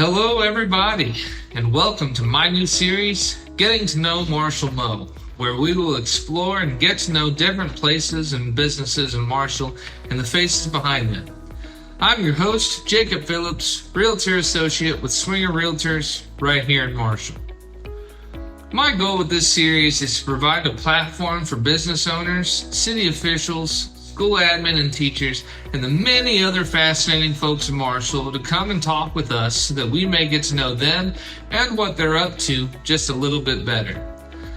Hello, everybody, and welcome to my new series, Getting to Know Marshall Mo, where we will explore and get to know different places and businesses in Marshall and the faces behind them. I'm your host, Jacob Phillips, Realtor Associate with Swinger Realtors right here in Marshall. My goal with this series is to provide a platform for business owners, city officials, school admin and teachers, and the many other fascinating folks in Marshall to come and talk with us so that we may get to know them and what they're up to just a little bit better.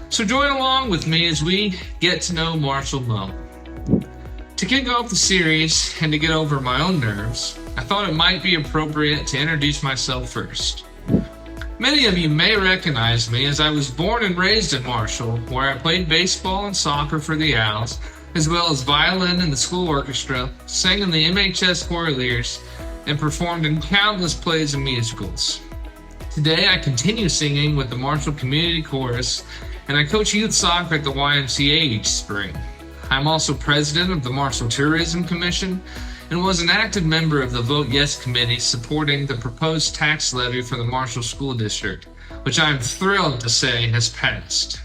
So join along with me as we get to know Marshall Mo. To kick off the series and to get over my own nerves, I thought it might be appropriate to introduce myself first. Many of you may recognize me as I was born and raised in Marshall, where I played baseball and soccer for the Owls, as well as violin in the school orchestra, sang in the MHS Warriors, and performed in countless plays and musicals. Today, I continue singing with the Marshall Community Chorus, and I coach youth soccer at the YMCA each spring. I'm also president of the Marshall Tourism Commission, and was an active member of the Vote Yes Committee supporting the proposed tax levy for the Marshall School District, which I am thrilled to say has passed.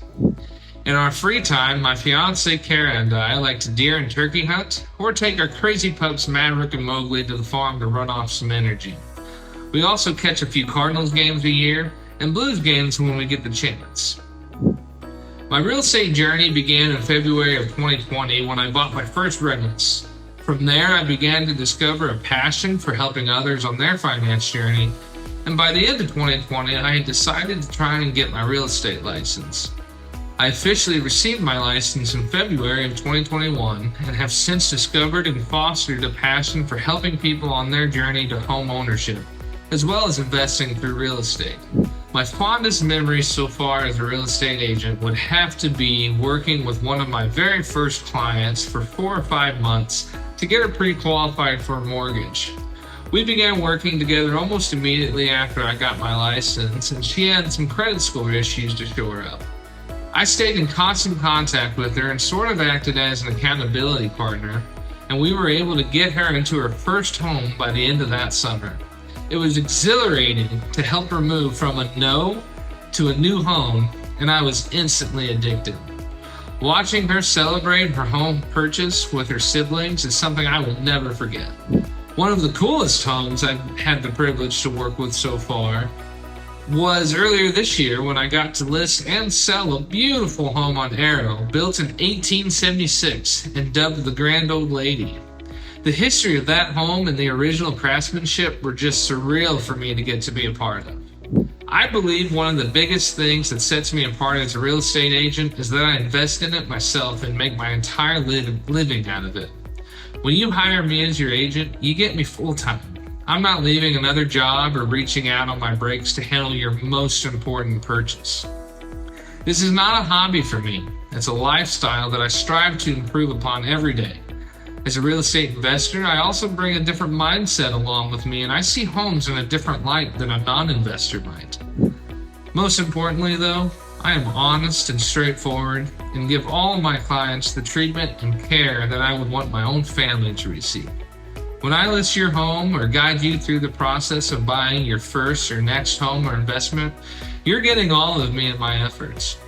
In our free time, my fiancée Kara and I like to deer and turkey hunt, or take our crazy pups Maverick and Mowgli to the farm to run off some energy. We also catch a few Cardinals games a year, and Blues games when we get the chance. My real estate journey began in February of 2020 when I bought my first residence. From there, I began to discover a passion for helping others on their finance journey, and by the end of 2020, I had decided to try and get my real estate license. I officially received my license in February of 2021 and have since discovered and fostered a passion for helping people on their journey to home ownership, as well as investing through real estate. My fondest memories so far as a real estate agent would have to be working with one of my very first clients for 4 or 5 months to get her pre-qualified for a mortgage. We began working together almost immediately after I got my license, and she had some credit score issues to shore up. I stayed in constant contact with her and sort of acted as an accountability partner, and we were able to get her into her first home by the end of that summer. It was exhilarating to help her move from a no to a new home, and I was instantly addicted. Watching her celebrate her home purchase with her siblings is something I will never forget. One of the coolest homes I've had the privilege to work with so far was earlier this year when I got to list and sell a beautiful home on Arrow, built in 1876 and dubbed the Grand Old Lady. The history of that home and the original craftsmanship were just surreal for me to get to be a part of. I believe one of the biggest things that sets me apart as a real estate agent is that I invest in it myself and make my entire living out of it. When you hire me as your agent, you get me full-time. I'm not leaving another job or reaching out on my breaks to handle your most important purchase. This is not a hobby for me. It's a lifestyle that I strive to improve upon every day. As a real estate investor, I also bring a different mindset along with me, and I see homes in a different light than a non-investor might. Most importantly, though, I am honest and straightforward and give all of my clients the treatment and care that I would want my own family to receive. When I list your home or guide you through the process of buying your first or next home or investment, you're getting all of me in my efforts.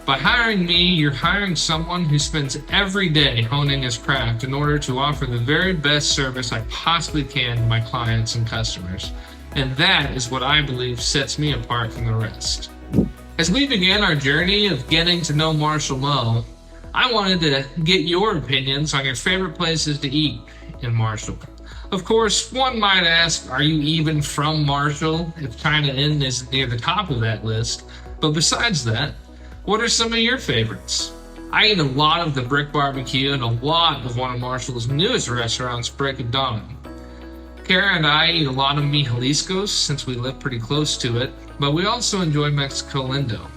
By hiring me, you're hiring someone who spends every day honing his craft in order to offer the very best service I possibly can to my clients and customers. And that is what I believe sets me apart from the rest. As we began our journey of getting to know Marshall Mo, I wanted to get your opinions on your favorite places to eat in Marshall. Of course, one might ask, are you even from Marshall if China Inn is near the top of that list? But besides that, what are some of your favorites? I eat a lot of the Brick Barbecue and a lot of one of Marshall's newest restaurants, Break of Dawn. Kara and I eat a lot of Mi Jalisco's since we live pretty close to it, but we also enjoy Mexico Lindo.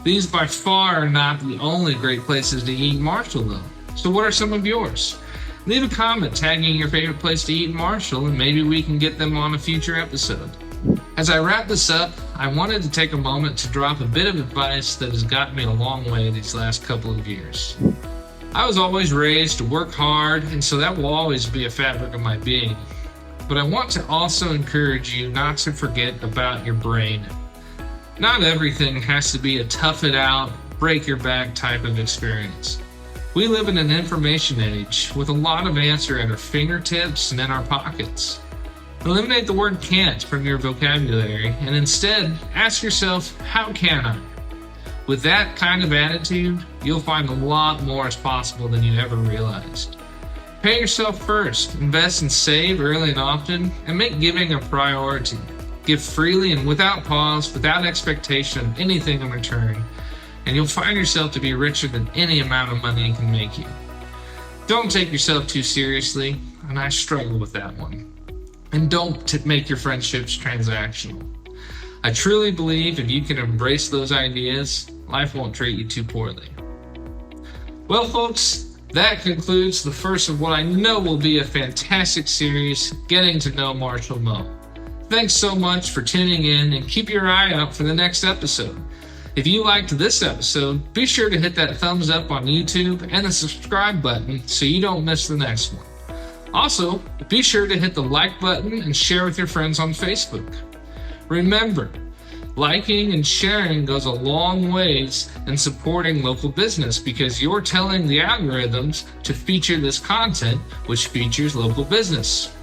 These by far are not the only great places to eat in Marshall though. So what are some of yours? Leave a comment tagging your favorite place to eat in Marshall, and maybe we can get them on a future episode. As I wrap this up, I wanted to take a moment to drop a bit of advice that has gotten me a long way these last couple of years. I was always raised to work hard, and so that will always be a fabric of my being. but I want to also encourage you not to forget about your brain. Not everything has to be a tough it out, break your back type of experience. We live in an information age with a lot of answers at our fingertips and in our pockets. Eliminate the word can't from your vocabulary and instead ask yourself, how can I? With that kind of attitude, you'll find a lot more is possible than you ever realized. Pay yourself first, invest and save early and often, and make giving a priority. Give freely and without pause, without expectation of anything in return, and you'll find yourself to be richer than any amount of money can make you. Don't take yourself too seriously, and I struggle with that one. And don't make your friendships transactional. I truly believe if you can embrace those ideas, life won't treat you too poorly. Well, folks, that concludes the first of what I know will be a fantastic series, Getting to Know Marshall Moe. Thanks so much for tuning in, and keep your eye out for the next episode. If you liked this episode, be sure to hit that thumbs up on YouTube and the subscribe button so you don't miss the next one. Also, be sure to hit the like button and share with your friends on Facebook. Remember, liking and sharing goes a long ways in supporting local business because you're telling the algorithms to feature this content, which features local business.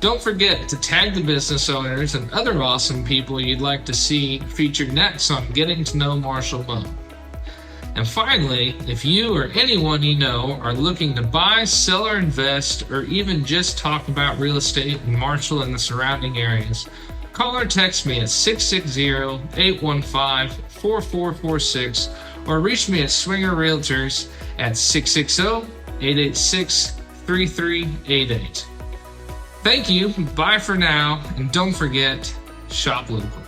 Don't forget to tag the business owners and other awesome people you'd like to see featured next on Getting to Know Marshall Moe. And finally, if you or anyone you know are looking to buy, sell, or invest, or even just talk about real estate in Marshall and the surrounding areas, call or text me at 660-815-4446 or reach me at Swinger Realtors at 660-886-3388. Thank you, bye for now, and don't forget, shop local.